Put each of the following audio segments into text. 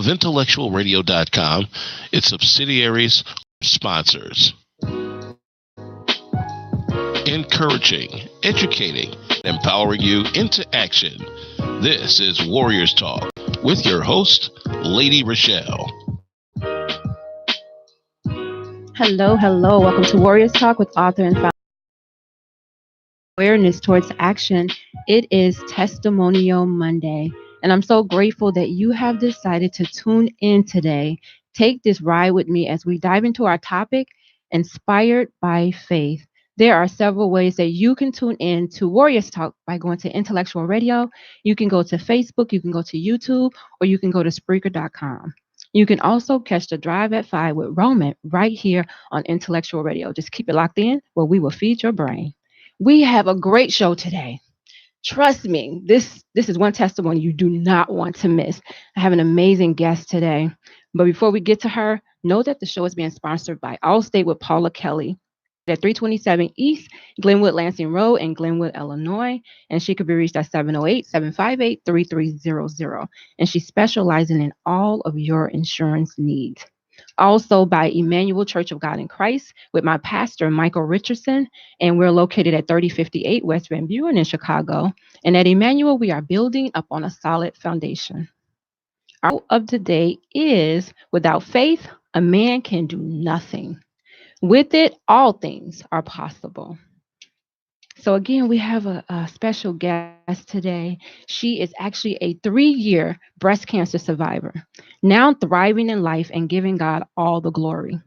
IntellectualRadio.com, its subsidiaries, sponsors. Encouraging, educating, empowering you into action. This is Warriors Talk with your host, Lady Rochelle. Hello, hello. Welcome to Warriors Talk with author and founder Awareness Towards Action. It is Testimonial Monday, and I'm so grateful that you have decided to tune in today. Take this ride with me as we dive into our topic, Inspired by Faith. There are several ways that you can tune in to Warriors Talk by going to Intellectual Radio. You can go to Facebook, you can go to YouTube, or you can go to Spreaker.com. You can also catch the Drive at 5 with Roman right here on Intellectual Radio. Just keep it locked in where we will feed your brain. We have a great show today. Trust me, this is one testimony you do not want to miss. I have an amazing guest today. But before we get to her, know that the show is being sponsored by Allstate with Paula Kelly at 327 East Glenwood Lansing Road in Glenwood, Illinois. And she could be reached at 708-758-3300. And she's specializing in all of your insurance needs. Also by Emmanuel Church of God in Christ with my pastor, Michael Richardson. And we're located at 3058 West Van Buren in Chicago. And at Emmanuel, we are building up on a solid foundation. Our quote of today is, without faith, a man can do nothing. With it, all things are possible. So again, we have a special guest today. She is actually a 3-year breast cancer survivor, now thriving in life and giving God all the glory.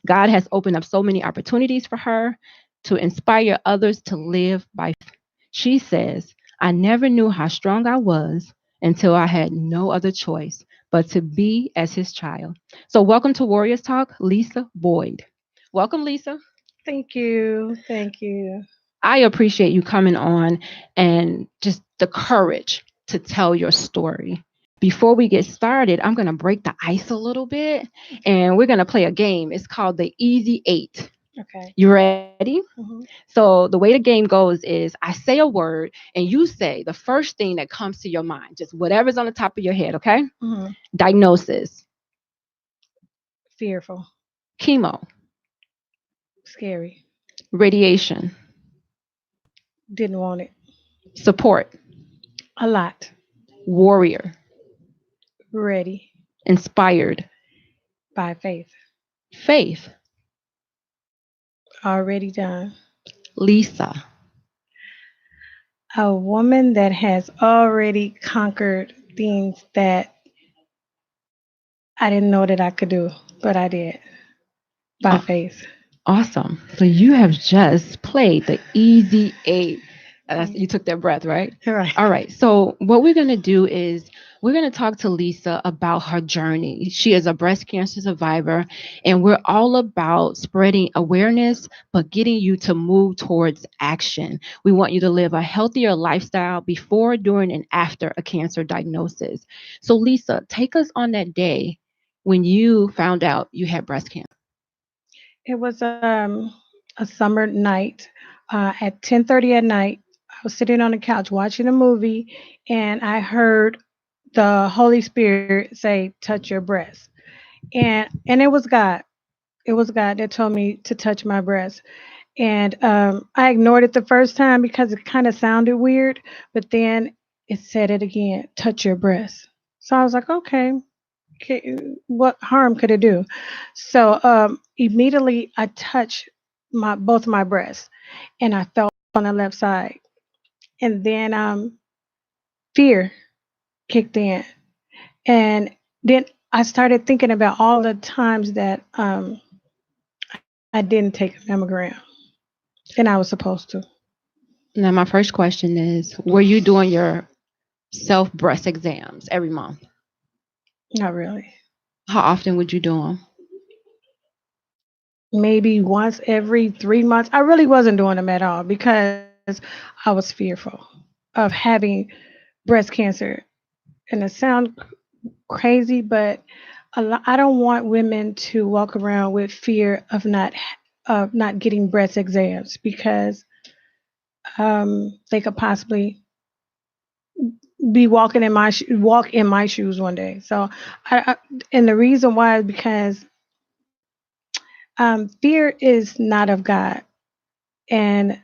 God has opened up so many opportunities for her to inspire others to live by faith. She says, I never knew how strong I was until I had no other choice but to be as his child. So welcome to Warriors Talk, Lisa Boyd. Welcome, Lisa. Thank you. Thank you. I appreciate you coming on and just the courage to tell your story. Before we get started, I'm going to break the ice a little bit and we're going to play a game. It's called the Easy 8. Okay. You ready? Mm-hmm. So the way the game goes is I say a word and you say the first thing that comes to your mind, just whatever's on the top of your head, okay? Mm-hmm. Diagnosis, Fearful. chemo, Scary. radiation, Didn't want it. support, A lot. warrior, Ready. inspired, By faith. faith, Already done. Lisa. A woman that has already conquered things that I didn't know that I could do, but I did. By faith. Awesome. So you have just played the Easy 8. You took that breath, right? Right. All right. So what we're going to do is we're going to talk to Lisa about her journey. She is a breast cancer survivor, and we're all about spreading awareness, but getting you to move towards action. We want you to live a healthier lifestyle before, during, and after a cancer diagnosis. So Lisa, take us on that day when you found out you had breast cancer. It was a summer night. At 10:30 at night, I was sitting on the couch watching a movie, and I heard the Holy Spirit say, "Touch your breast," and it was God. It was God that told me to touch my breast, and I ignored it the first time because it kind of sounded weird, but then it said it again, "Touch your breast." So I was like, okay, what harm could it do? So immediately I touched both my breasts, and I felt on the left side, and then fear kicked in, and then I started thinking about all the times that I didn't take a mammogram, and I was supposed to. Now, my first question is, were you doing your self breast exams every month? Not really. How often would you do them? Maybe once every 3 months. I really wasn't doing them at all because I was fearful of having breast cancer. And it sounds crazy, but I don't want women to walk around with fear of not getting breast exams because they could possibly be walking in my walk in my shoes one day. So, I and the reason why is because fear is not of God, and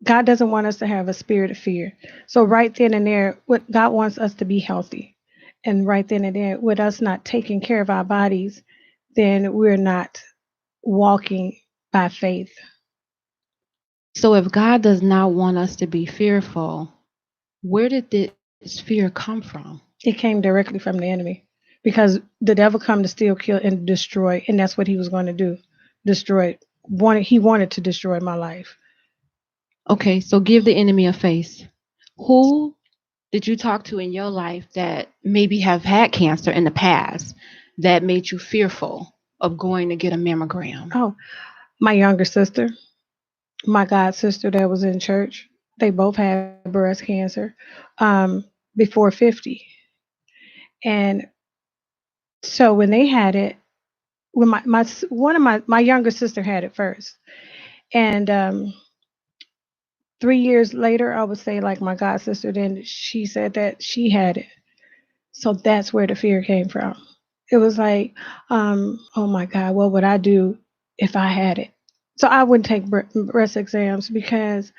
God doesn't want us to have a spirit of fear. So right then and there, what God wants us to be healthy, and right then and there, with us not taking care of our bodies, then we're not walking by faith. So if God does not want us to be fearful, where did this fear come from? It came directly from the enemy, because the devil come to steal, kill, and destroy, and that's what he was going to do, destroy. He wanted to destroy my life. Okay, so give the enemy a face. Who did you talk to in your life that maybe have had cancer in the past that made you fearful of going to get a mammogram? Oh, my younger sister, my god sister that was in church, they both had breast cancer before 50. And so when they had it, when one of my younger sister had it first, and 3 years later, I would say, like, my god sister, then she said that she had it. So that's where the fear came from. It was like, oh my God, what would I do if I had it? So I wouldn't take breast exams, because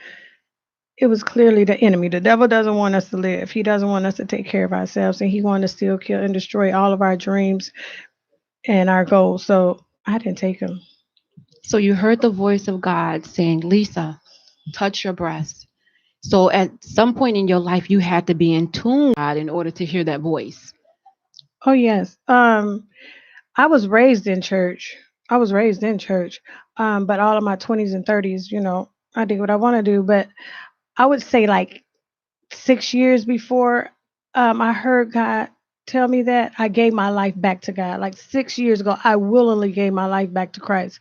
it was clearly the enemy. The devil doesn't want us to live. He doesn't want us to take care of ourselves, and he wanted to steal, kill, and destroy all of our dreams and our goals. So I didn't take them. So you heard the voice of God saying, Lisa, touch your breast. So at some point in your life, you had to be in tune with God in order to hear that voice. Oh yes. I was raised in church. I was raised in church. But all of my 20s and 30s, I did what I want to do. But I would say, like, 6 years before I heard God tell me that, I gave my life back to God. Like 6 years ago, I willingly gave my life back to Christ.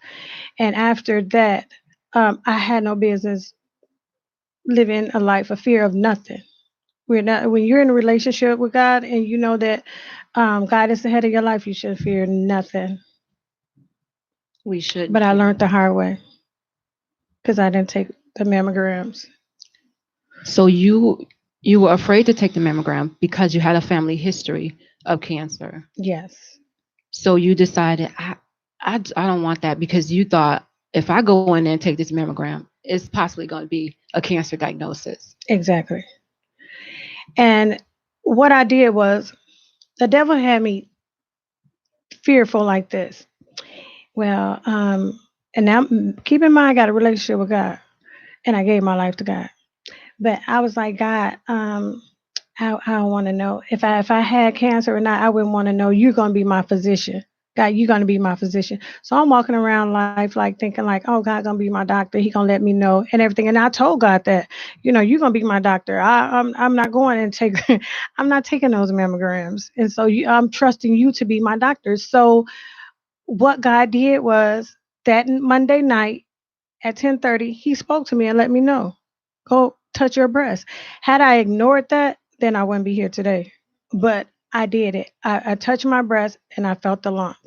And after that, I had no business living a life of fear of nothing. We're not When you're in a relationship with God, and you know that God is the head of your life, you should fear nothing. We shouldn't But I fear learned the nothing. hard way, because I didn't take the mammograms. So you were afraid to take the mammogram because you had a family history of cancer. Yes, So you decided, I don't want that, because you thought, if I go in there and take this mammogram, it's possibly going to be a cancer diagnosis. exactly. And what I did was, the devil had me fearful like this. Well, and now, keep in mind, I got a relationship with God, and I gave my life to God. But I was like, God, I don't want to know if I had cancer or not. I wouldn't want to know. You're gonna be my physician. God, you're gonna be my physician. So I'm walking around life, like, thinking like, oh, God gonna be my doctor. He gonna let me know and everything. And I told God that, you're gonna be my doctor. I'm not going and take I'm not taking those mammograms. And so I'm trusting you to be my doctor. So what God did was, that Monday night at 10:30, he spoke to me and let me know, go touch your breast. Had I ignored that, then I wouldn't be here today. But I did it. I touched my breast and I felt the lump.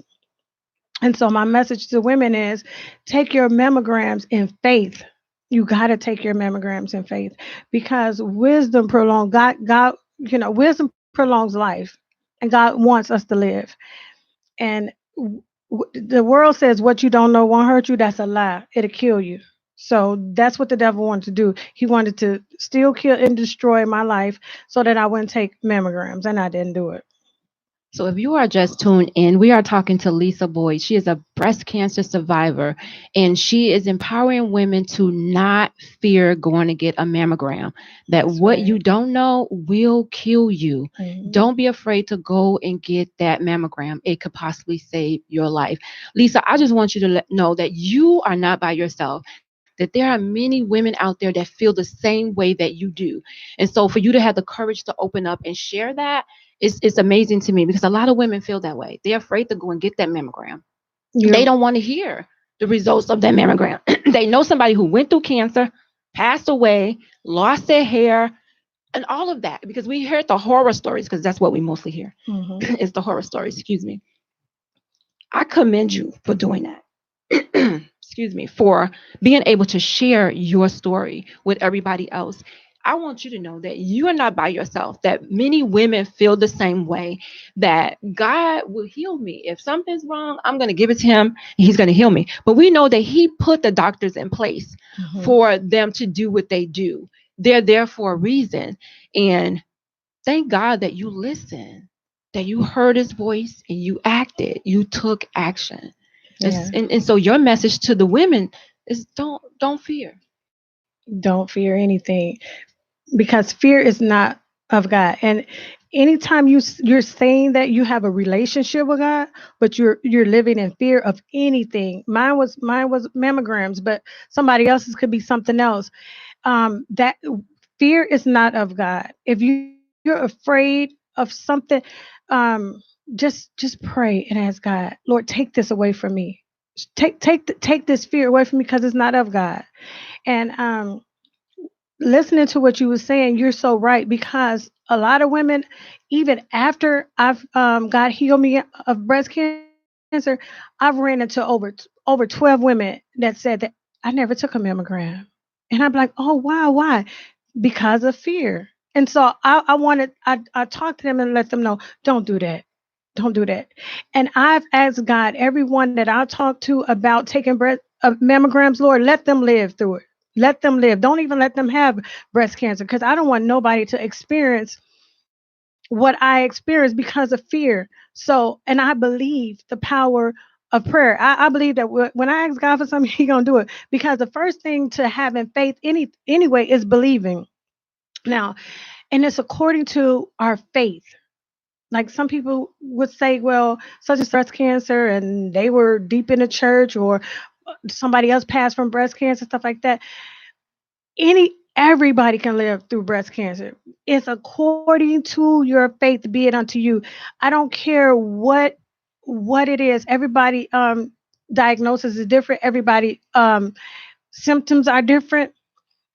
And so my message to women is, take your mammograms in faith. You got to take your mammograms in faith, because wisdom prolongs wisdom prolongs life, and God wants us to live. And the world says what you don't know won't hurt you. That's a lie. It'll kill you. So that's what the devil wanted to do. He wanted to steal, kill, and destroy my life so that I wouldn't take mammograms, and I didn't do it. So if you are just tuned in, we are talking to Lisa Boyd. She is a breast cancer survivor, and she is empowering women to not fear going to get a mammogram. That That's what you right. don't know will kill you. Mhm. Don't be afraid to go and get that mammogram. It could possibly save your life. Lisa, I just want you to know that you are not by yourself. That there are many women out there that feel the same way that you do. And so for you to have the courage to open up and share that, it's amazing to me, because a lot of women feel that way. They're afraid to go and get that mammogram. They You don't want to hear the results of that mammogram. They know somebody who went through cancer, passed away, lost their hair, and all of that, because we heard the horror stories, because that's what we mostly hear. Mhm. It's the horror stories, excuse me. I commend you for doing that. Excuse me, for being able to share your story with everybody else. I want you to know that you are not by yourself, that many women feel the same way, that God will heal me. If something's wrong, I'm going to give it to him and he's going to heal me. But we know that he put the doctors in place for them to do what they do. They're there for a reason. And thank God that you listened, that you heard his voice and you acted, you took action. Yeah. And so your message to the women is don't fear. Don't fear anything, because fear is not of God. And anytime you're saying that you have a relationship with God, but you're living in fear of anything. Mine was mammograms, but somebody else's could be something else. That fear is not of God. If you're afraid of something, just pray and ask God, Lord, take this away from me. Take this fear away from me, because it's not of God. And listening to what you were saying, you're so right, because a lot of women, even after I've God healed me of breast cancer, I've ran into over 12 women that said that I never took a mammogram. And I'm like, oh wow, why? Because of fear. And so I talked to them and let them know, don't do that. Don't do that. And I've asked God, everyone that I talk to about taking breast mammograms, Lord, let them live through it. Let them live. Don't even let them have breast cancer, because I don't want nobody to experience what I experienced because of fear. So, and I believe the power of prayer. I believe that when I ask God for something, He gonna do it, because the first thing to having faith anyway is believing. Now, and it's according to our faith. Like some people would say, well, such and such breast cancer, and they were deep in the church, or somebody else passed from breast cancer, stuff like that. Everybody can live through breast cancer. It's according to your faith, be it unto you. I don't care what it is. Everybody diagnosis is different. Everybody symptoms are different.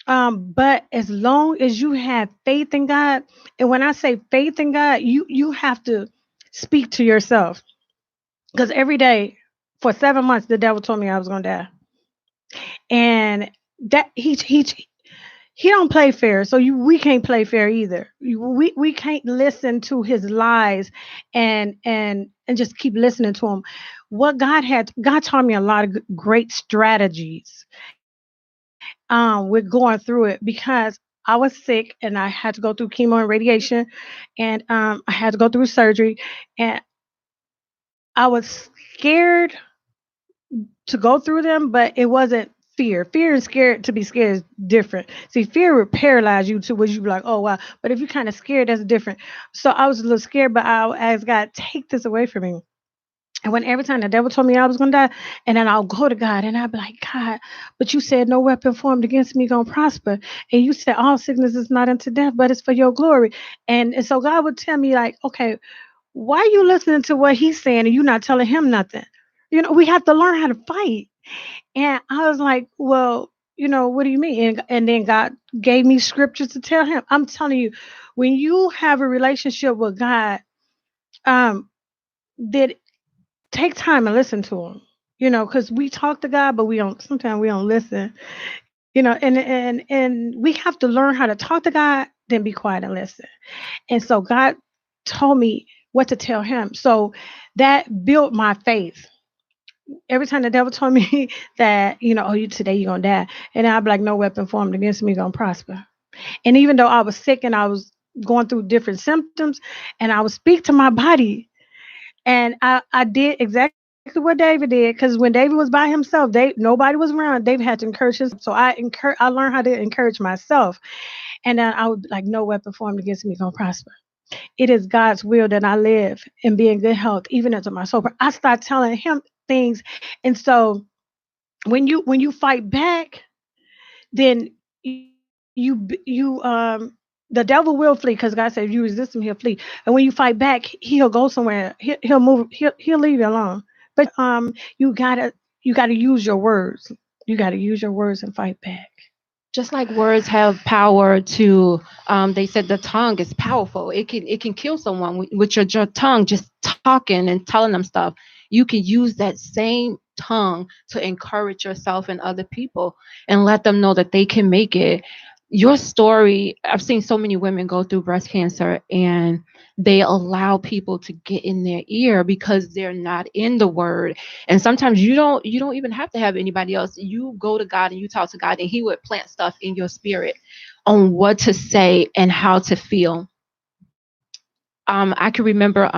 But as long as you have faith in God, and when I say faith in God, you have to speak to yourself, because every day for 7 months the devil told me I was gonna die, and that he don't play fair, so we can't play fair either. We can't listen to his lies and just keep listening to him. God taught me a lot of great strategies with going through it, because I was sick and I had to go through chemo and radiation, and I had to go through surgery, and I was scared to go through them, but it wasn't fear. Fear and scared, to be scared is different. See, fear would paralyze you to where you be like, oh wow. But if you're kind of scared, that's different. So I was a little scared, but I asked God, take this away from me. And when every time the devil told me I was gonna die, and then I'll go to God and I'll be like, God, but you said no weapon formed against me gonna prosper. And you said all sickness is not unto death, but it's for your glory. And so God would tell me, like, okay, why are you listening to what he's saying and you not telling him nothing? We have to learn how to fight. And I was like, well, what do you mean? And then God gave me scriptures to tell him. I'm telling you, when you have a relationship with God, um, that take time and listen to him. Because we talk to God, but sometimes we don't listen. And we have to learn how to talk to God, then be quiet and listen. And so God told me what to tell him. So that built my faith. Every time the devil told me that, oh, today you're gonna die, and I'd be like, no weapon formed against me gonna prosper. And even though I was sick and I was going through different symptoms, and I would speak to my body, and I did exactly what David did, because when David was by himself, nobody was around. David had to encourage himself. So I learned how to encourage myself, and then I would be like, no weapon formed against me gonna prosper. It is God's will that I live and be in good health, even as my soul. I start telling him things, and so when you fight back, then the devil will flee, because God said if you resist him, he'll flee. And when you fight back, he'll go somewhere. He'll move. He'll leave you alone. But you gotta use your words. You gotta use your words and fight back. Just like words have power to, they said the tongue is powerful. It can kill someone with your tongue, just talking and telling them stuff. You can use that same tongue to encourage yourself and other people and let them know that they can make it. your story, I've seen so many women go through breast cancer and they allow people to get in their ear because they're not in the word. And sometimes you don't even have to have anybody else. You go to God and you talk to God and he would plant stuff in your spirit on what to say and how to feel. I can remember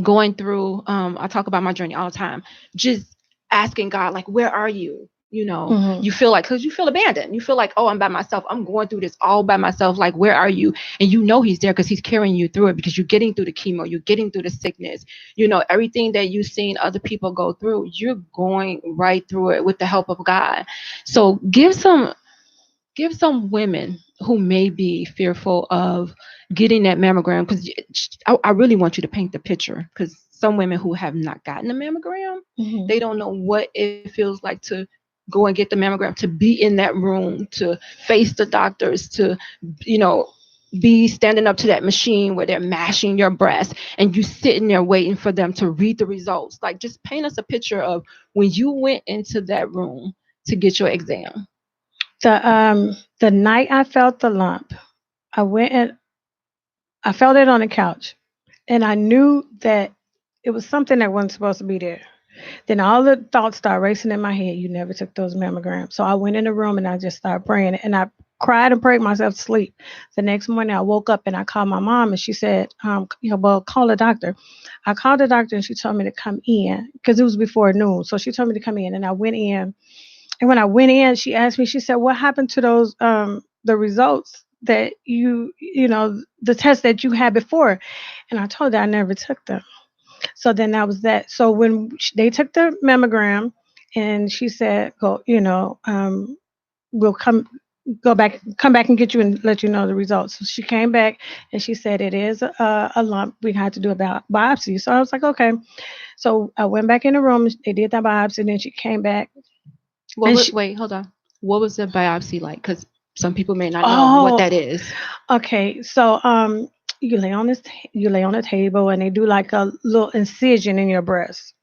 going through, I talk about my journey all the time, just asking God, like, where are you? Hmm. You feel like, because you feel abandoned. You feel like, oh, I'm by myself. I'm going through this all by myself. Like, where are you? And he's there because he's carrying you through it, because you're getting through the chemo, you're getting through the sickness, everything that you've seen other people go through, you're going right through it with the help of God. So give some women who may be fearful of getting that mammogram, because I really want you to paint the picture, because some women who have not gotten a mammogram, Hmm. they don't know what it feels like to go and get the mammogram, to be in that room, to face the doctors, to you know be standing up to that machine where they're mashing your breast and you sitting there waiting for them to read the results. Like, just paint us a picture of when you went into that room to get your exam. The night I felt the lump, I went and I felt it on the couch, and I knew that it was something that wasn't supposed to be there. Then all the thoughts start racing in my head. You never took those mammograms. So I went in the room and I just started praying, and I cried and prayed myself to sleep. The next morning I woke up and I called my mom and she said, well, call the doctor. I called the doctor and she told me to come in because it was before noon. So she told me to come in and I went in. And when I went in, she asked me, she said, what happened to those, the results that the test that you had before? And I told her I never took them. So then that was that. So when they took the mammogram, and she said, "Go, we'll come back and get you and let you know the results." So she came back and she said it is a lump. We had to do a biopsy. So I was like, okay. So I went back in the room. They did that biopsy, and then she came back and she, Wait, hold on. What was the biopsy like? Because some people may not know what oh, that is. okay. So you lay on a table, and they do like a little incision in your breast.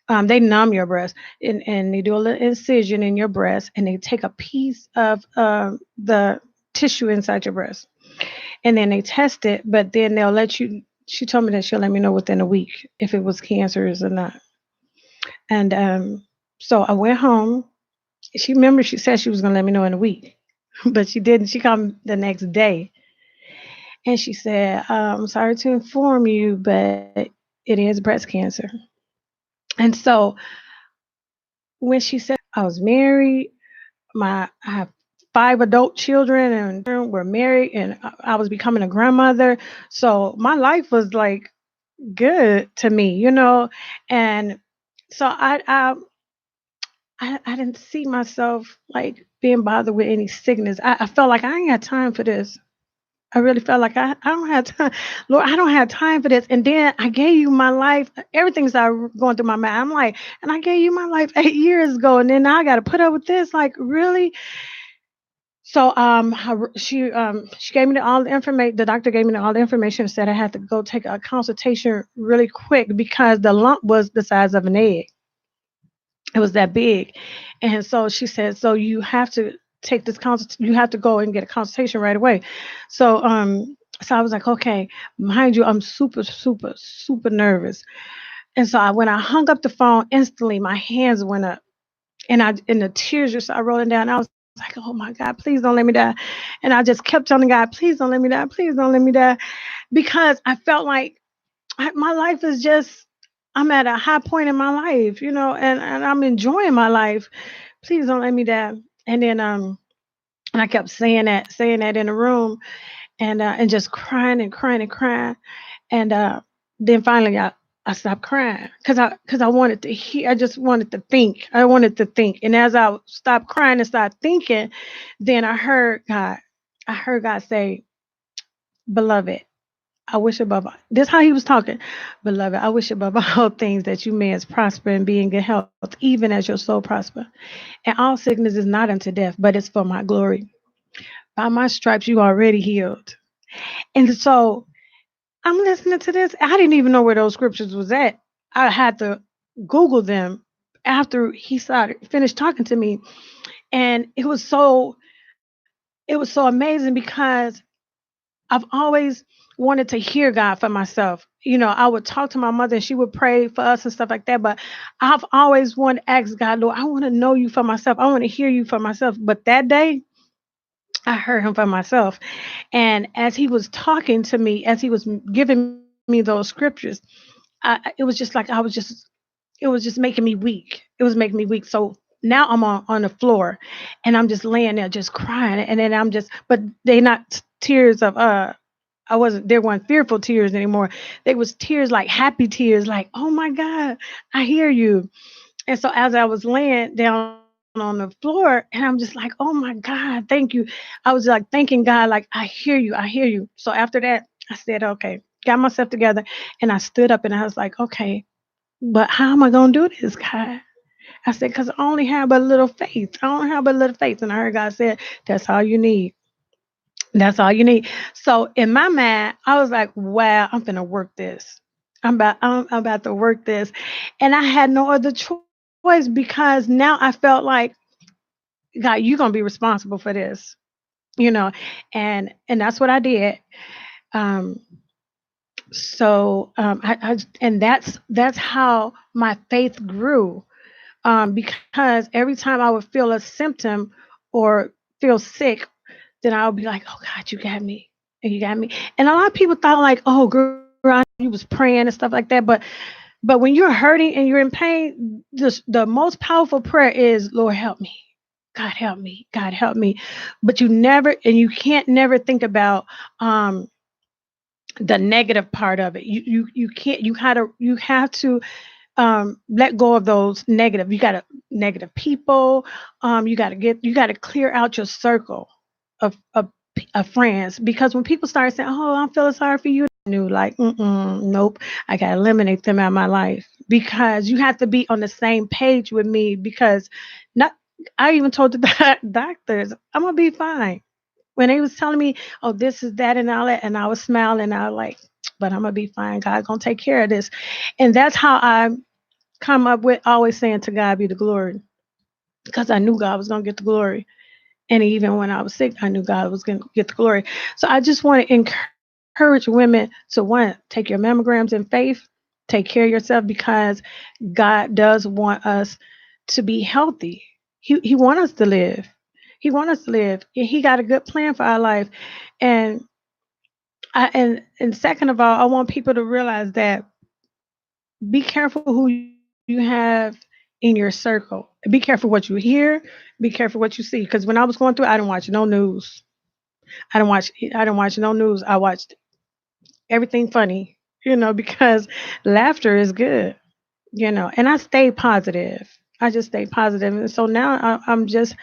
They numb your breast, and they do a little incision in your breast, and they take a piece of the tissue inside your breast, and then they test it. But then they'll let you. She told me that she'll let me know within a week if it was cancerous or not. And so I went home. She said she was gonna let me know in a week, but she didn't. She called the next day, and she said, "I'm sorry to inform you, but it is breast cancer." And so when she said, I was married, I have 5 adult children, and we're married, and I was becoming a grandmother. So my life was like good to me. And so I didn't see myself like being bothered with any sickness. I felt like I ain't got time for this. I really felt like I don't have time. Lord, I don't have time for this. And then I gave you my life. Everything's going through my mind. I'm like, and I gave you my life 8 years ago. And then now I got to put up with this. Like, really? So she gave me all the information. The doctor gave me all the information and said I had to go take a consultation really quick because the lump was the size of an egg. It was that big. And so she said, so you have to take this you have to go and get a consultation right away. So so I was like, okay, mind you, I'm super, super, super nervous. And so when I hung up the phone, instantly my hands went up, and the tears just started rolling down. I was like, oh my God, please don't let me die. And I just kept telling God, please don't let me die, please don't let me die. Because I felt like my life is just, I'm at a high point in my life, and I'm enjoying my life. Please don't let me die. And then and I kept saying that in the room, and just crying and crying and crying. And then finally I stopped crying because I wanted to hear. I just wanted to think. I wanted to think. And as I stopped crying and started thinking, then I heard God. I heard God say, "Beloved, I wish above this how he was talking. Beloved, I wish above all things that you may as prosper and be in good health, even as your soul prosper. And all sickness is not unto death, but it's for my glory. By my stripes you already healed." And so I'm listening to this. I didn't even know where those scriptures was at. I had to Google them after he started finished talking to me. And it was so it was so amazing because I've always wanted to hear God for myself. I would talk to my mother and she would pray for us and stuff like that. But I've always wanted to ask God, Lord, I want to know you for myself. I want to hear you for myself. But that day, I heard him for myself. And as he was talking to me, as he was giving me those scriptures, it was just like it was just making me weak. It was making me weak. So now I'm on the floor and I'm just laying there just crying. And then but they not tears of, there weren't fearful tears anymore. They was tears like happy tears, like, oh my God, I hear you. And so as I was laying down on the floor, and I'm just like, oh my God, thank you. I was like thanking God, like, I hear you. So after that, I said, okay, got myself together, and I stood up and I was like, okay, but how am I gonna do this, God? I said, because I only have a little faith. I only have a little faith. And I heard God said, that's all you need. That's all you need. So in my mind, I was like, wow, I'm gonna work this. I'm about to work this. And I had no other choice because now I felt like, God, you're gonna be responsible for this, you know, and that's what I did. Um, and that's how my faith grew. Because every time I would feel a symptom or feel sick, then I'll be like, "Oh God, you got me, and you got me." And a lot of people thought like, "Oh, girl, I know you was praying and stuff like that," but when you're hurting and you're in pain, the most powerful prayer is, "Lord, help me." God help me. God help me. But you can't never think about um the negative part of it. You can't you have to let go of those negative. You got to negative people. You got to clear out your circle of friends, because when people start saying, "Oh, I'm feeling sorry for you," I knew like, nope, I got to eliminate them out of my life, because you have to be on the same page with me. Because not, I even told the doctors, I'm gonna be fine. When they was telling me, "Oh, this is that and all that," and I was smiling, and I was like, "But I'm gonna be fine. God gonna take care of this." And that's how I come up with always saying, "To God be the glory," because I knew God was going to get the glory. And even when I was sick, I knew God was going to get the glory. So I just want to encourage women to, one, take your mammograms in faith, take care of yourself, because God does want us to be healthy. He wants us to live. He wants us to live. He got a good plan for our life. And and second of all, I want people to realize that be careful who you have in your circle. Be careful what you hear. Be careful what you see. Because when I was going through, I didn't watch no news. I didn't watch no news. I watched everything funny, because laughter is good, And I stayed positive. I just stayed positive, and so now I just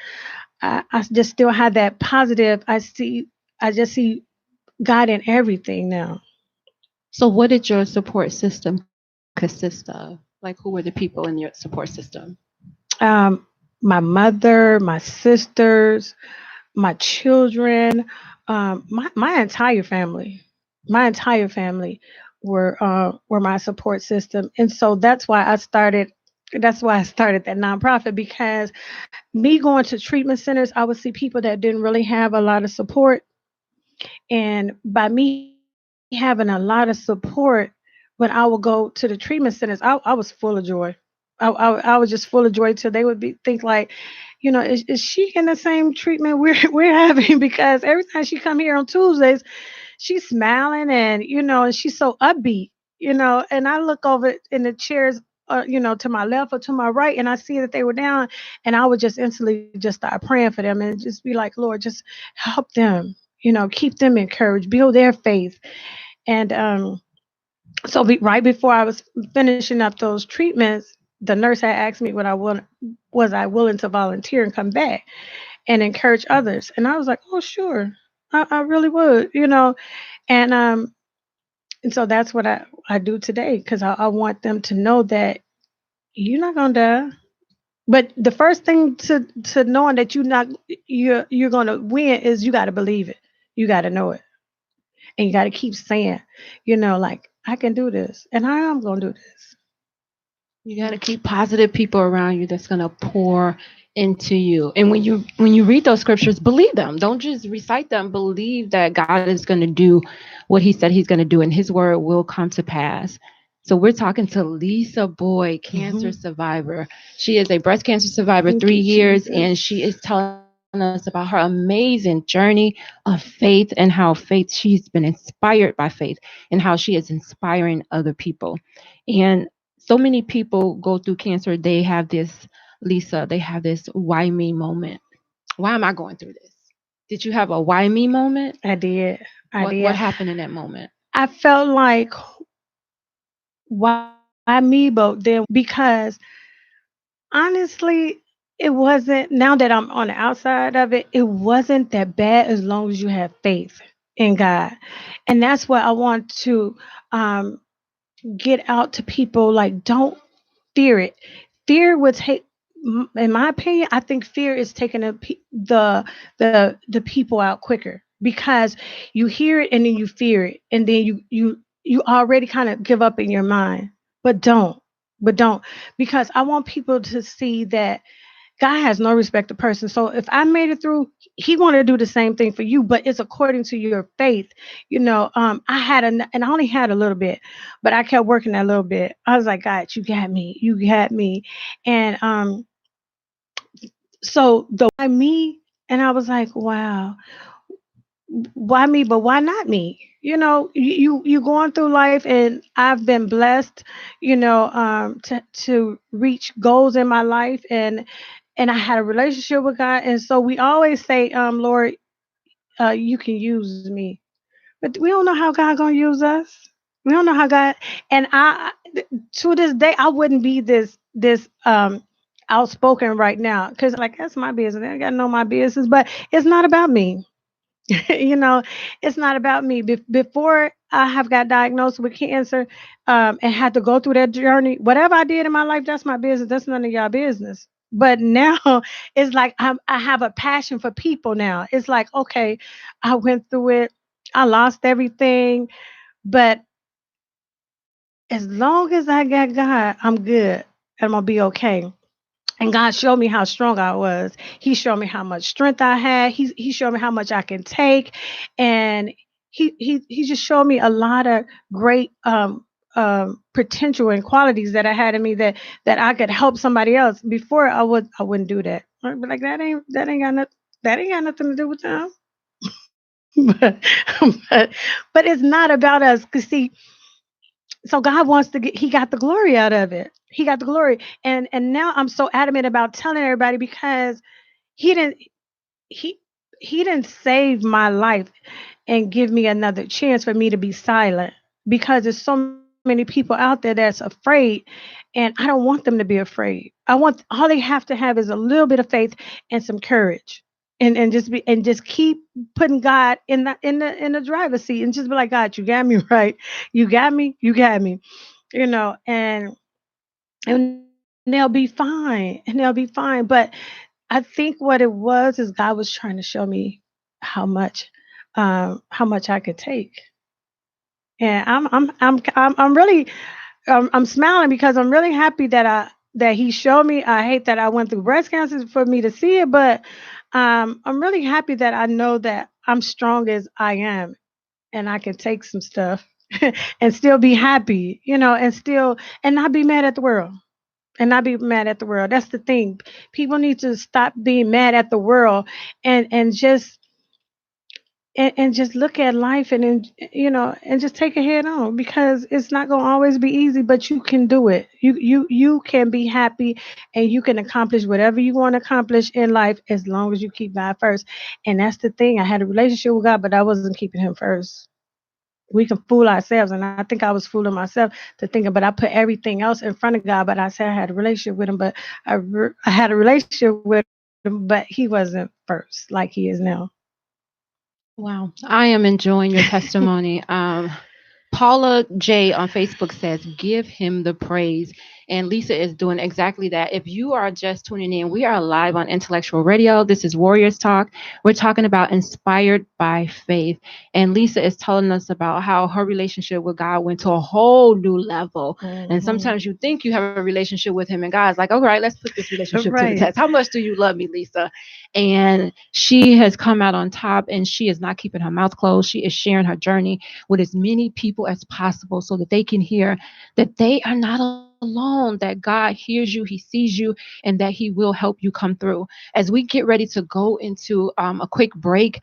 still have that positive. I just see God in everything now. So, what did your support system consist of? Like, who were the people in your support system? Um, my mother, my sisters, my children, my entire family, my entire family were my support system, and so that's why I started. That's why I started that nonprofit, because me going to treatment centers, I would see people that didn't really have a lot of support, and by me having a lot of support, when I would go to the treatment centers, I was full of joy. I was just full of joy till they would think like, is she in the same treatment we're having? Because every time she come here on Tuesdays, she's smiling, and she's so upbeat, and I look over in the chairs, to my left or to my right, and I see that they were down, and I would just instantly just start praying for them and just be like, Lord, just help them, keep them encouraged, build their faith. And so right before I was finishing up those treatments, the nurse had asked me what I want, was I willing to volunteer and come back and encourage others. And I was like, oh sure, I really would, and so that's what I do today, because I want them to know that you're not gonna die. But the first thing to knowing that you're gonna win is you got to believe it. You got to know it, and you got to keep saying, like, I can do this, and I am gonna do this. You got to keep positive people around you that's going to pour into you. And when you read those scriptures, believe them. Don't just recite them. Believe that God is going to do what he said he's going to do and his word will come to pass. So we're talking to Lisa Boyd, cancer Mhm. survivor. She is a breast cancer survivor, Thank 3 years, you, and she is Jesus. telling us about her amazing journey of faith and how faith she's been inspired by faith and how she is inspiring other people. And so many people go through cancer, they have this, Lisa, they have this why me moment. Why am I going through this? Did you have a why me moment? I did. I What did. happened in that moment? I felt like, why me, but then because honestly, it wasn't, now that I'm on the outside of it, it wasn't that bad as long as you have faith in God. And that's what I want to um, get out to people. Like, don't fear it. Fear would take, in my opinion, I think fear is taking the people out quicker, because you hear it and then you fear it, and then you already kind of give up in your mind. But don't, but don't, because I want people to see that God has no respect of person. So if I made it through, He want to do the same thing for you, but it's according to your faith. I had and I only had a little bit, but I kept working that little bit. I was like, God, you got me, and so the why me, and I was like, wow, why me, but why not me? You going through life, and I've been blessed, to reach goals in my life, and I had a relationship with God, and so we always say, Lord, you can use me, but we don't know how God gonna use us. We don't know how God, and to this day I wouldn't be this outspoken right now, because like, that's my business. I gotta know my business, but it's not about me. you know, it's not about me. Before I have got diagnosed with cancer, and had to go through that journey, whatever I did in my life, that's my business. That's none of y'all business. But now it's like I have a passion for people now. It's like, okay, I went through it. I lost everything, but as long as I got God, I'm good. I'm gonna be okay. And God showed me how strong I was. He showed me how much strength I had. He showed me how much I can take, and he just showed me a lot of great potential and qualities that I had in me, that I could help somebody else. Before I wouldn't do that. I'd be like, that ain't got nothing to do with them. but, but it's not about us. Cause see, so God wants to get, he got the glory out of it. He got the glory. And now I'm so adamant about telling everybody, because he didn't he he didn't save my life and give me another chance for me to be silent, because there's so many people out there that's afraid, and I don't want them to be afraid. I want, all they have to have is a little bit of faith and some courage, and just keep putting God in the driver's seat, and just be like, God, you got me right. You got me, and they'll be fine. And they'll be fine. But I think what it was is God was trying to show me how much I could take. And I'm really, I'm smiling, because I'm really happy that He showed me. I hate that I went through breast cancer for me to see it, but I'm really happy that I know that I'm strong as I am, and I can take some stuff and still be happy, and not be mad at the world. And not be mad at the world. That's the thing. People need to stop being mad at the world, and just and just look at life, and just take it head on, because it's not going to always be easy, but you can do it. You can be happy, and you can accomplish whatever you want to accomplish in life, as long as you keep God first. And that's the thing. I had a relationship with God, but I wasn't keeping Him first. We can fool ourselves, and I think I was fooling myself to thinking, but I put everything else in front of God. But I said I had a relationship with Him, but I had a relationship with Him, but He wasn't first like He is now. Wow. I am enjoying your testimony. Paula J on Facebook says, give him the praise. And Lisa is doing exactly that. If you are just tuning in, we are live on Intellectual Radio. This is Warriors Talk. We're talking about inspired by faith. And Lisa is telling us about how her relationship with God went to a whole new level. And Hmm. sometimes you think you have a relationship with him, and God's like, all right, let's put this relationship to the Right. test. How much do you love me, Lisa? And she has come out on top, and she is not keeping her mouth closed. She is sharing her journey with as many people as possible so that they can hear that they are not alone, that God hears you, He sees you, and that He will help you come through. As we get ready to go into a quick break,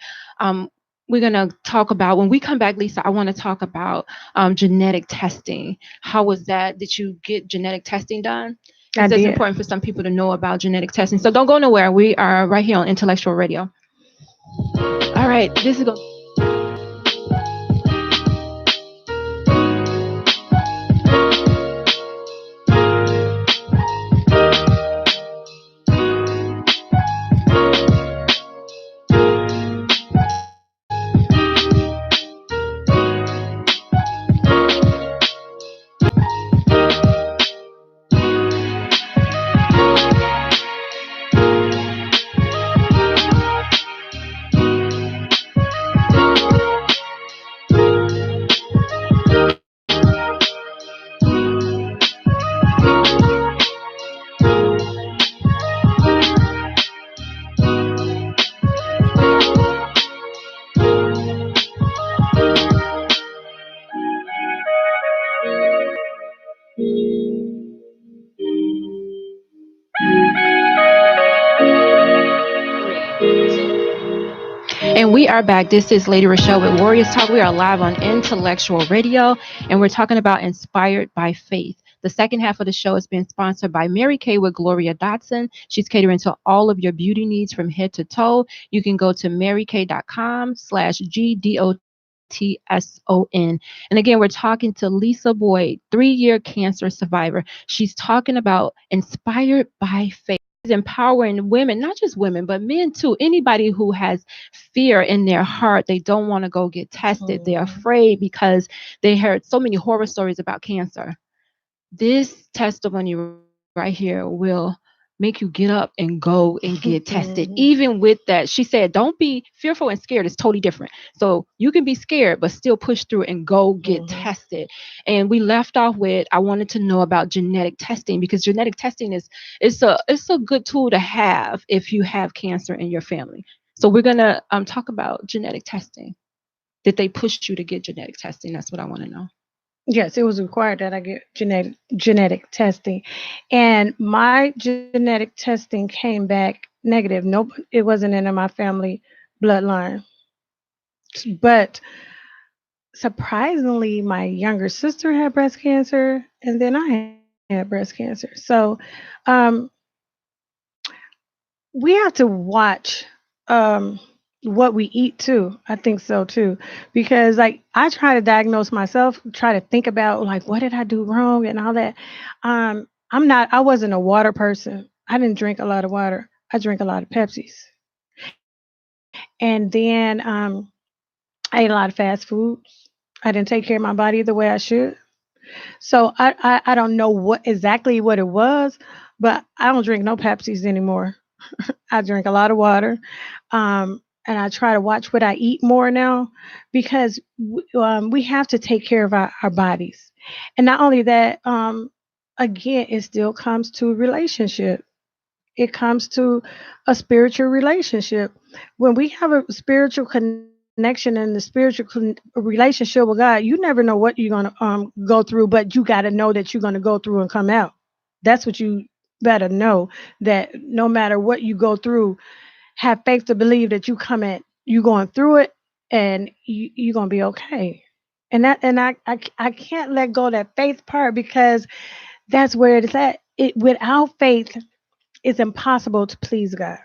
we're going to talk about, when we come back, Lisa, I want to talk about genetic testing. How was that? Did you get genetic testing done? I It says did. important for some people to know about genetic testing. So don't go nowhere. We are right here on Intellectual Radio. All right, this is going And we are back. This is Lady Rochelle with Warriors Talk. We are live on Intellectual Radio, and we're talking about inspired by faith. The second half of the show is being sponsored by Mary Kay with Gloria Dotson. She's catering to all of your beauty needs from head to toe. You can go to marykay.com/GDOTSON. And again, we're talking to Lisa Boyd, 3-year cancer survivor. She's talking about inspired by faith, empowering women, not just women, but men too. Anybody who has fear in their heart, they don't want to go get tested. They're Hmm. afraid because they heard so many horror stories about cancer. This testimony right here will make you get up and go and get tested. Even Hmm. with that, she said, don't be fearful and scared. It's totally different. So you can be scared, but still push through and go get Hmm. tested. And we left off with, I wanted to know about genetic testing, because genetic testing is it's a good tool to have if you have cancer in your family. So we're gonna talk about genetic testing. Did they push you to get genetic testing? That's what I want to know. Yes, it was required that I get genetic testing, and my genetic testing came back negative. Nope, it wasn't in my family bloodline. But surprisingly, my younger sister had breast cancer, and then I had breast cancer. So, um, we have to watch um, what we eat too. I think so too, because like I try to diagnose myself, try to think about like what did I do wrong and all that. I'm not. I wasn't a water person. I didn't drink a lot of water. I drink a lot of Pepsis, and then I ate a lot of fast foods. I didn't take care of my body the way I should. So I don't know what exactly what it was, but I don't drink no Pepsis anymore. I drink a lot of water, and I try to watch what I eat more now because we have to take care of our bodies. And not only that, again, it still comes to relationship. It comes to a spiritual relationship. When we have a spiritual connection and the spiritual relationship with God, you never know what you're going to go through, but you got to know that you're going to go through and come out. That's what you better know, that no matter what you go through, have faith to believe that you going through it, and you're gonna be okay. And I can't let go of that faith part, because that's where it's at. It Without faith, it's impossible to please God.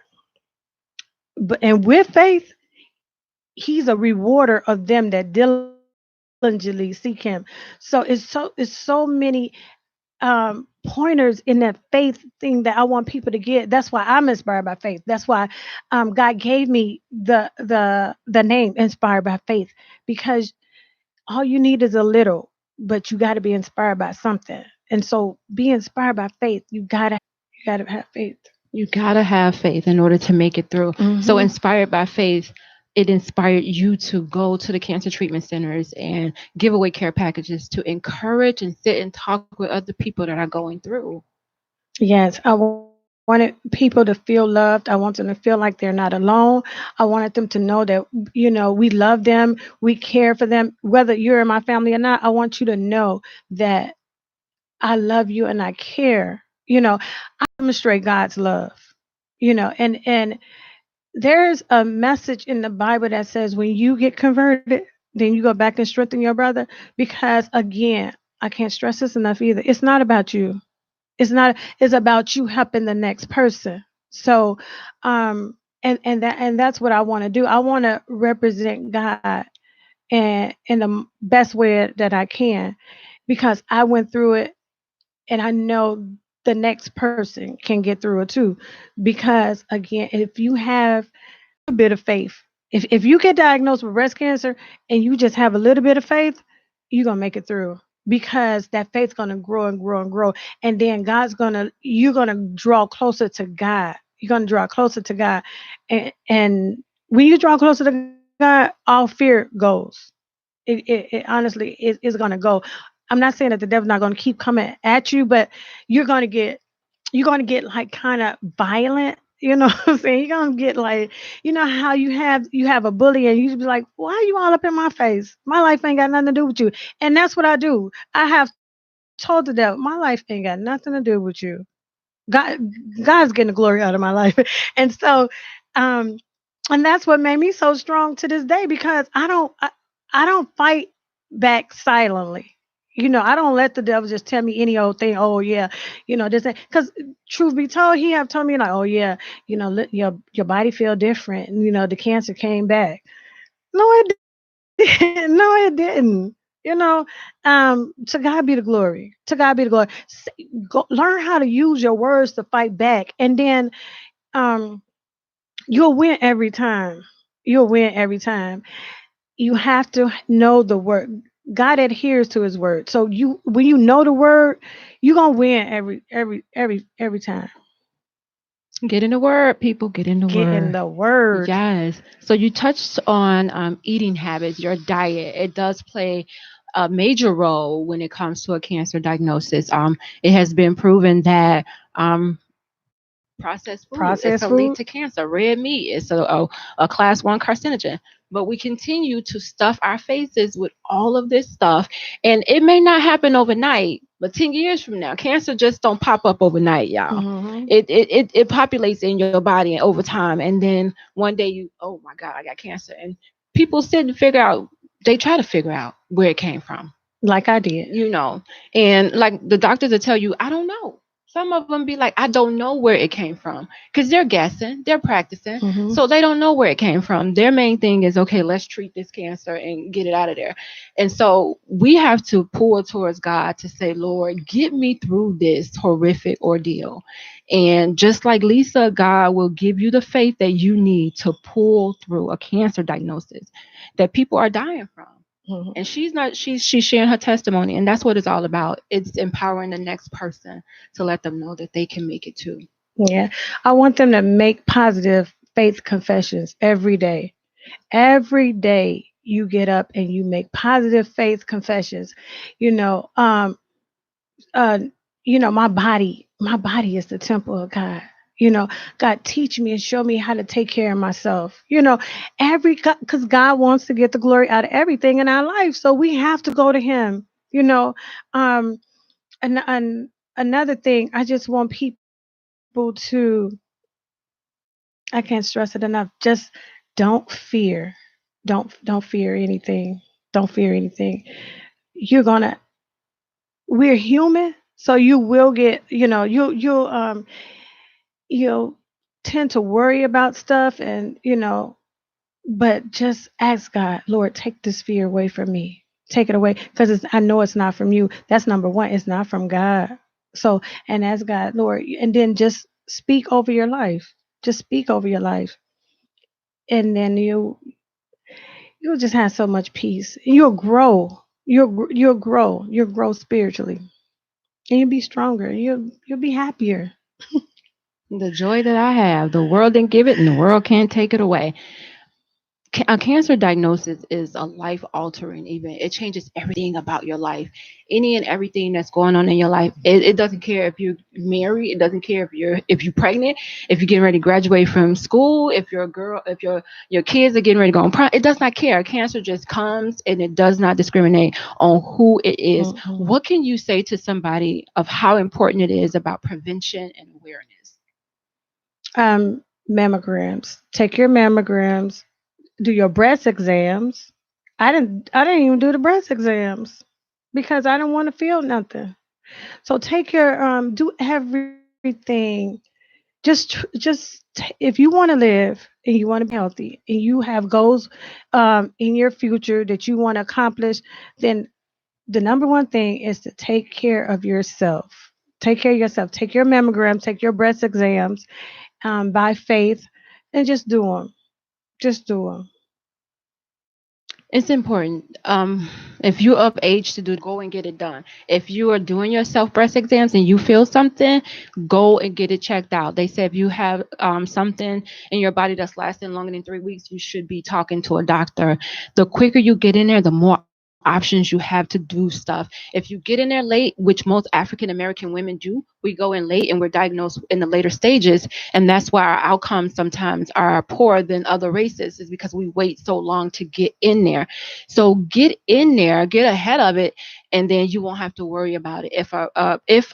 But and with faith, He's a rewarder of them that diligently seek Him. So it's so many pointers in that faith thing that I want people to get. That's why I'm inspired by faith. That's why God gave me the name Inspired by Faith, because all you need is a little, but you got to be inspired by something. And so be inspired by faith. You got to have faith. You gotta have faith in order to make it through. So, Mhm. inspired by faith, it inspired you to go to the cancer treatment centers and give away care packages to encourage and sit and talk with other people that are going through. Yes, I wanted people to feel loved. I want them to feel like they're not alone. I wanted them to know that, we love them, we care for them, whether you're in my family or not. I want you to know that I love you and I care. I demonstrate God's love. And there's a message in the Bible that says when you get converted, then you go back and strengthen your brother. Because again, I can't stress this enough either. It's not about you. It's about you helping the next person. So and that's what I want to do. I want to represent God and in the best way that I can, because I went through it, and I know the next person can get through it too. Because again, if you have a bit of faith, if you get diagnosed with breast cancer and you just have a little bit of faith, you're gonna make it through, because that faith's gonna grow and grow and grow. And then you're gonna draw closer to God. You're gonna draw closer to God. And when you draw closer to God, all fear goes. It honestly is gonna go. I'm not saying that the devil's not gonna keep coming at you, but you're gonna get you're gonna get like kind of violent. You know what I'm saying? You're gonna get like, how you have a bully and you be like, why are you all up in my face? My life ain't got nothing to do with you. And that's what I do. I have told the devil, my life ain't got nothing to do with you. God, God's getting the glory out of my life. And so, um, and that's what made me so strong to this day, because I don't fight back silently. I don't let the devil just tell me any old thing. Oh yeah, this, because truth be told, he have told me like, oh yeah, your body feel different, and the cancer came back. No, it didn't. No, it didn't. To God be the glory. To God be the glory. Learn how to use your words to fight back, and then um, you'll win every time. You'll win every time. You have to know the word. God adheres to His word. So when you know the word, you're gonna win every time. Get in the word, people. Get in the Get in word. the word. Yes. So you touched on eating habits, your diet. It does play a major role when it comes to a cancer diagnosis. It has been proven that processed food is a Processed lead food. to cancer. Red meat is a class one carcinogen. But we continue to stuff our faces with all of this stuff. And it may not happen overnight, but 10 years from now, cancer just don't pop up overnight, y'all. Hmm. It populates in your body over time. And then one day oh my God, I got cancer. And people sit and they try to figure out where it came from, Like I did. you know. And like the doctors will tell you, I don't know. Some of them be like, I don't know where it came from, because they're guessing, they're practicing, Hmm. so they don't know where it came from. Their main thing is, okay, let's treat this cancer and get it out of there. And so we have to pull towards God to say, Lord, get me through this horrific ordeal. And just like Lisa, God will give you the faith that you need to pull through a cancer diagnosis that people are dying from. Hmm. And she's sharing her testimony, and that's what it's all about. It's empowering the next person to let them know that they can make it too. Yeah. I want them to make positive faith confessions every day. Every day you get up and you make positive faith confessions. You know, um, uh, my body is the temple of God. God, teach me and show me how to take care of myself. Because God wants to get the glory out of everything in our life, so we have to go to Him. Um, and another thing, I just want people to, I can't stress it enough. Just don't fear. Don't fear anything. Don't fear anything. You're gonna. We're human, so you will get. You'll tend to worry about stuff, and but just ask God, Lord, take this fear away from me. Take it away, because I know it's not from you. That's number one. It's not from God. So, and ask God, Lord, and then just speak over your life. Just speak over your life, and then you'll just have so much peace. You'll grow. You'll grow. You'll grow spiritually, and you'll be stronger. You'll be happier. The joy that I have, the world didn't give it and the world can't take it away. A cancer diagnosis is a life altering event. It changes everything about your life, any and everything that's going on in your life. It doesn't care if you're married. It doesn't care if you're pregnant, if you're getting ready to graduate from school, if you're a girl, if your kids are getting ready to go on prom. It does not care. Cancer just comes and it does not discriminate on who it is. Mm-mm. What can you say to somebody of how important it is about prevention and awareness? Mammograms. Take your mammograms. Do your breast exams. I didn't even do the breast exams because I didn't want to feel nothing. So take your do everything. If you want to live and you want to be healthy and you have goals in your future that you want to accomplish, then the number one thing is to take care of yourself. Take care of yourself. Take your mammograms, take your breast exams by faith, and just do them. Just do them. It's important. If you're of age to do, go and get it done. If you are doing your self breast exams and you feel something, go and get it checked out. They say if you have something in your body that's lasting longer than 3 weeks, you should be talking to a doctor. The quicker you get in there, the more options you have to do stuff. If you get in there late, which most African American women do, we go in late and we're diagnosed in the later stages, and that's why our outcomes sometimes are poorer than other races, is because we wait so long to get in there. So get in there, get ahead of it, and then you won't have to worry about it if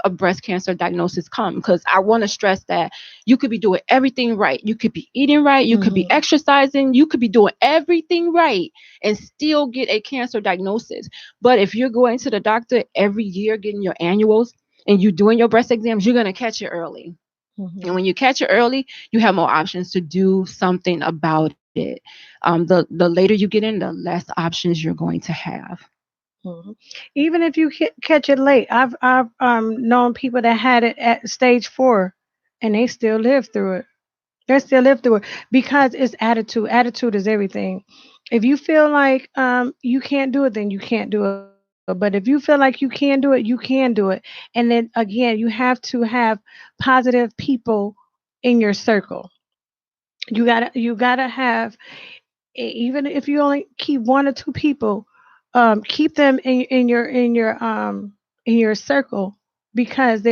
a breast cancer diagnosis comes. Because I want to stress that you could be doing everything right, you could be eating right, you could be Hmm. exercising, you could be doing everything right, and still get a cancer diagnosis. But if you're going to the doctor every year getting your annuals and you doing your breast exams, you're going to catch it early. And Hmm. when you catch it early, you have more options to do something about it. The later you get in, the less options you're going to have. Hmm. Even if you catch it late, I've known people that had it at stage 4, and they still live through it. They still live through it because it's attitude. Attitude is everything. If you feel like you can't do it, then you can't do it. But if you feel like you can do it, you can do it. And then again, you have to have positive people in your circle. You gotta have even if you only keep 1 or 2 people, keep them in your circle because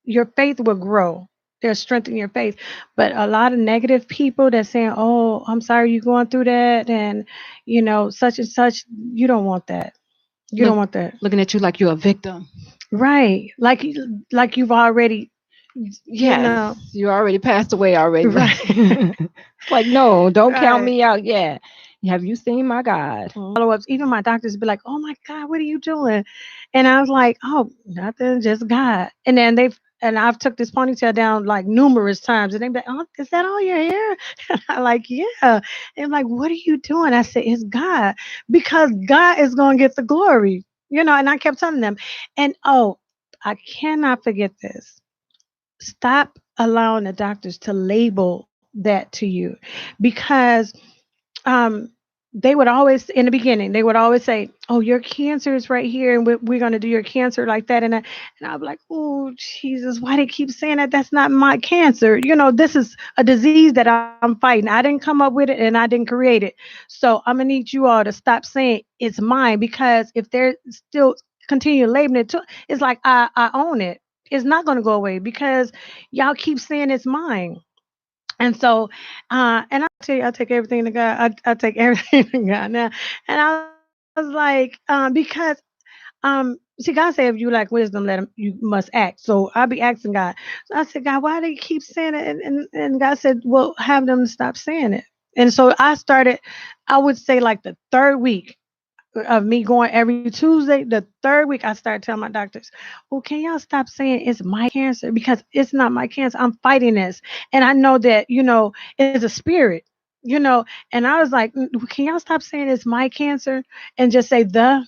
your faith will grow. They'll strengthen your faith. But a lot of negative people that saying, "Oh, I'm sorry you're going through that," and such and such. You don't want that. You don't Look, want that. looking at you like you're a victim. Right? Like you've already, you Yes, know. you already passed away already. Right. It's like, no, don't count Right. me out yet. Have you seen my God? Follow-ups. Even my doctors be like, "Oh my God, what are you doing?" And I was like, "Oh, nothing, just God." And I've took this ponytail down like numerous times, and they be like, "Oh, is that all your hair?" And I'm like, "Yeah." And I'm like, "What are you doing?" I said, "It's God, because God is gonna get the glory." And I kept telling them, and oh, I cannot forget this. Stop allowing the doctors to label that to you, because um they would always in the beginning they would always say, "Oh, your cancer is right here, and we're going to do your cancer like that," and I'd be like, "Oh Jesus, why they keep saying that? That's not my cancer. This is a disease that I'm fighting. I didn't come up with it and I didn't create it. So I'm gonna need you all to stop saying it's mine, because if they're still continue labeling it to, it's like I own it. It's not going to go away because y'all keep saying it's mine." And so, and I tell you, I take everything to God. I take everything to God now. And I was like, because see, God said, if you lack wisdom, you must act. So I'll be asking God. So I said, "God, why do they keep saying it?" And God said, "Well, have them stop saying it." And so I started, I would say like the third week of me going every Tuesday, the third week, I started telling my doctors, "Well, can y'all stop saying it's my cancer, because it's not my cancer. I'm fighting this, and I know that it's a spirit." And I was like, "Can y'all stop saying it's my cancer and just say the?"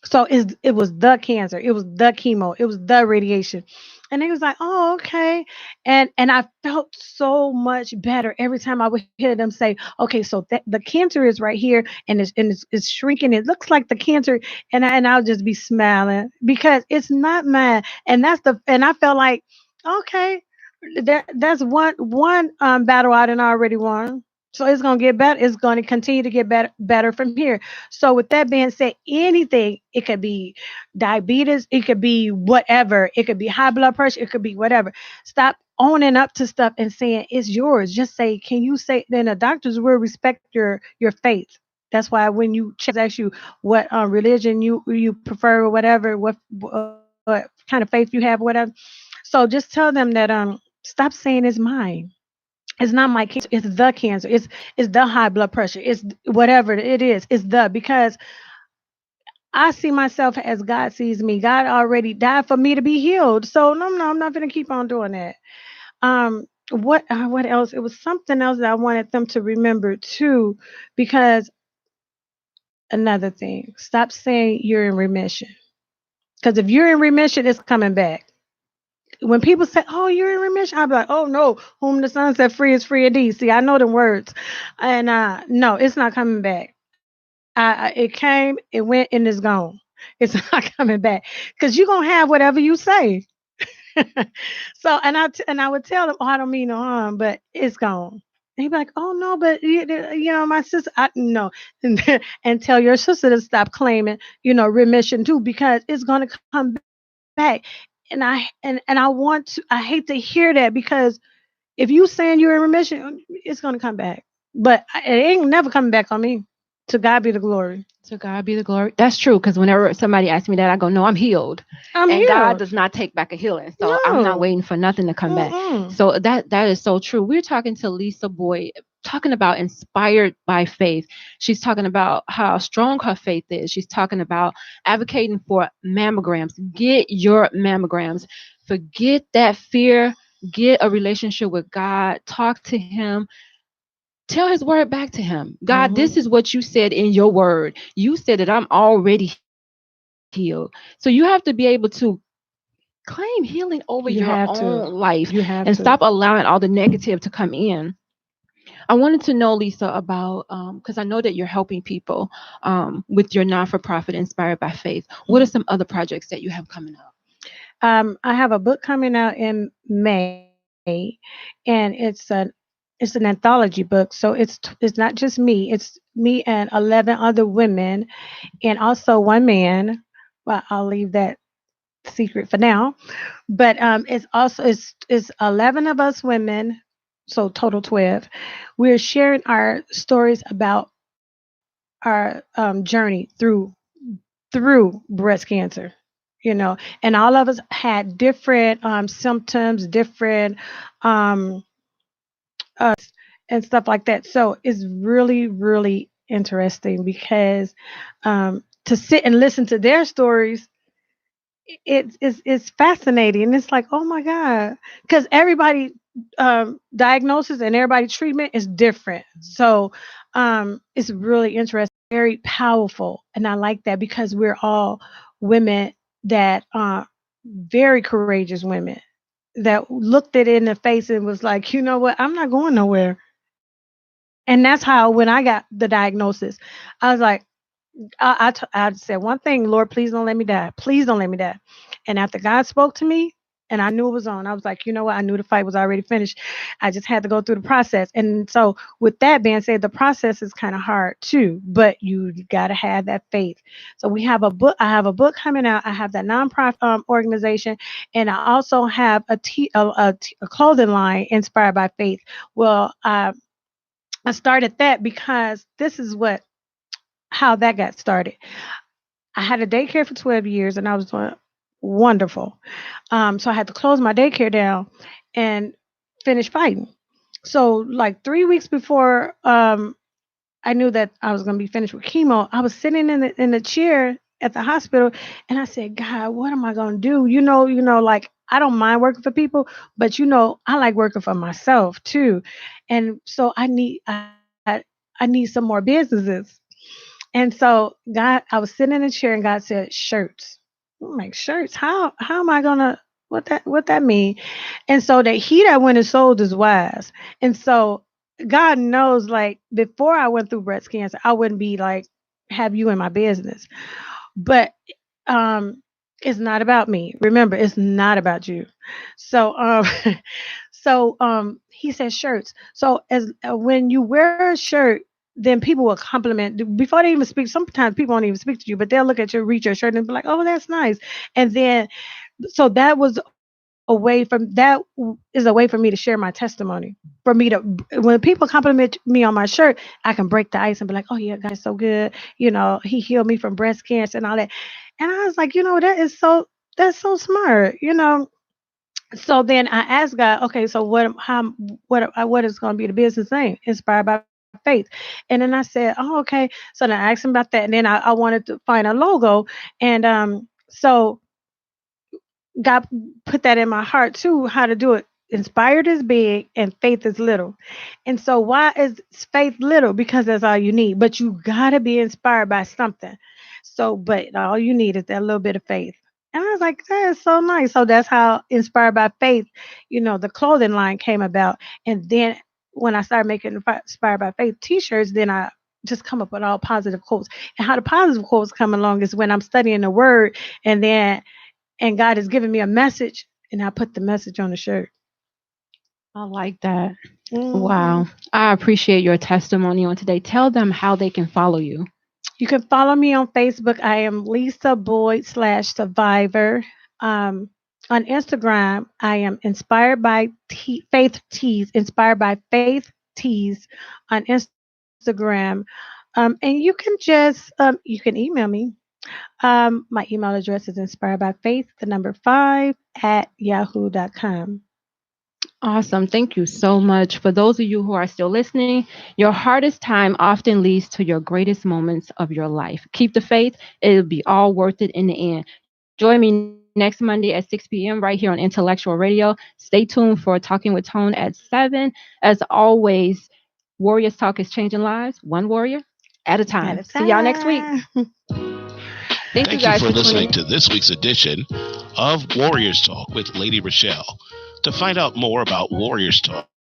So it was the cancer, it was the chemo, it was the radiation. And he was like, "Oh, okay." And I felt so much better every time I would hear them say, "Okay, so the cancer is right here, and it's shrinking. It looks like the cancer," and I'll just be smiling because it's not mine. And I felt like, okay, that's one battle I done already won. So it's gonna get better. It's gonna continue to get better from here. So with that being said, anything, it could be diabetes, it could be whatever, it could be high blood pressure, it could be whatever. Stop owning up to stuff and saying it's yours. Just say, can you say? Then the doctors will respect your faith. That's why when you ask you what religion you prefer or whatever, what kind of faith you have, whatever. So just tell them that stop saying it's mine. It's not my cancer. It's the cancer. It's the high blood pressure. It's whatever it is. It's the because I see myself as God sees me. God already died for me to be healed. So no, I'm not gonna keep on doing that. What else? It was something else that I wanted them to remember too, because another thing, stop saying you're in remission. Because if you're in remission, it's coming back. When people say, "Oh, you're in remission," I'll be like, "Oh no, whom the Son set free is free indeed." See, I know them words, and no, it's not coming back. It came, it went, and it's gone. It's not coming back because you're gonna have whatever you say. So, and I would tell them, "Oh, I don't mean no harm, but it's gone." And he'd be like, "Oh no, but my sister, no," and tell your sister to stop claiming, remission too, because it's gonna come back. And I I hate to hear that because if you saying you're in remission, it's gonna come back. But it ain't never coming back on me. To God be the glory. To God be the glory. That's true. Because whenever somebody asks me that, I go, "No, I'm healed." I'm And God healed. does not take back a healing. So I'm not No. waiting for nothing to come back. Mm-mm. So that is so true. We're talking to Lisa Boyd, talking about inspired by faith. She's talking about how strong her faith is. She's talking about advocating for mammograms. Get your mammograms. Forget that fear. Get a relationship with God. Talk to Him. Tell His word back to Him. God, Mm-hmm. this is what you said in your word. You said that I'm already healed. So you have to be able to claim healing over your You own have to. life You and have stop to. allowing all the negative to come in. I wanted to know, Lisa, about because I know that you're helping people with your non-for-profit Inspired by Faith. What are some other projects that you have coming up? I have a book coming out in May, and it's an anthology book. So it's not just me. It's me and 11 other women, and also one man. Well, I'll leave that secret for now. But it's 11 of us women, so total 12. We're sharing our stories about our journey through breast cancer, and all of us had different symptoms, different um, and stuff like that. So it's really, really interesting because to sit and listen to their stories, it's fascinating. It's like, oh my God, because everybody diagnosis and everybody treatment is different. So it's really interesting, very powerful, and I like that because we're all women that very courageous women that looked it in the face and was like, you know what, I'm not going nowhere. And that's how when I got the diagnosis, I was like, I said one thing, Lord, please don't let me die. Please don't let me die. And after God spoke to me and I knew it was on, I was like, you know what? I knew the fight was already finished. I just had to go through the process. And so, with that being said, the process is kind of hard too, but you got to have that faith. So, we have a book. I have a book coming out. I have that nonprofit organization. And I also have a clothing line inspired by faith. Well, I started that because this is how that got started. I had a daycare for 12 years and I was doing wonderful. So I had to close my daycare down and finish fighting. So, like 3 weeks before I knew that I was going to be finished with chemo, I was sitting in the chair at the hospital and I said, God, what am I going to do? Like I don't mind working for people, but I like working for myself too. And so I need some more businesses. And so I was sitting in a chair and God said, shirts. I'm like, shirts? How am I gonna? What that mean? And so that he that winneth souls is wise. And so God knows, like, before I went through breast cancer, I wouldn't be like, have you in my business. But um it's not about me. Remember, it's not about you. So he says shirts. So as when you wear a shirt, then people will compliment before they even speak. Sometimes people won't even speak to you, but they'll look at your read your shirt and be like, "Oh, that's nice." And then so that was is a way for me to share my testimony. For me to, when people compliment me on my shirt, I can break the ice and be like, "Oh yeah, God is so good. He healed me from breast cancer and all that." And I was like, that's so smart. So then I asked God, okay, so what is going to be the business name? Inspired by faith. And then I said, oh, okay. So then I asked him about that, and then I wanted to find a logo, and so God put that in my heart too, how to do it. Inspired is big and faith is little. And so why is faith little? Because that's all you need. But you gotta be inspired by something. So, but all you need is that little bit of faith. And I was like, that is so nice. So that's how Inspired by Faith, the clothing line came about. And then when I started making Inspired by Faith t-shirts, then I just come up with all positive quotes. And how the positive quotes come along is when I'm studying the word, and God has given me a message, and I put the message on the shirt. I like that. Hmm. Wow. I appreciate your testimony on today. Tell them how they can follow you. You can follow me on Facebook. I am Lisa Boyd /Survivor. Um, on Instagram, I am Inspired by Faith Tees. Inspired by Faith Tees on Instagram. And you can you can email me. My email address is inspired by faith, the number 5 at yahoo.com. Awesome. Thank you so much. For those of you who are still listening, your hardest time often leads to your greatest moments of your life. Keep the faith. It'll be all worth it in the end. Join me next Monday at 6 p.m. right here on Intellectual Radio. Stay tuned for Talking with Tone at 7. As always, Warriors Talk is changing lives, one warrior at a At time. a See y'all next week. time. Thank you Thank you guys for for listening tuning. to this week's edition of Warriors Talk with Lady Rochelle. To find out more about Warriors Talk,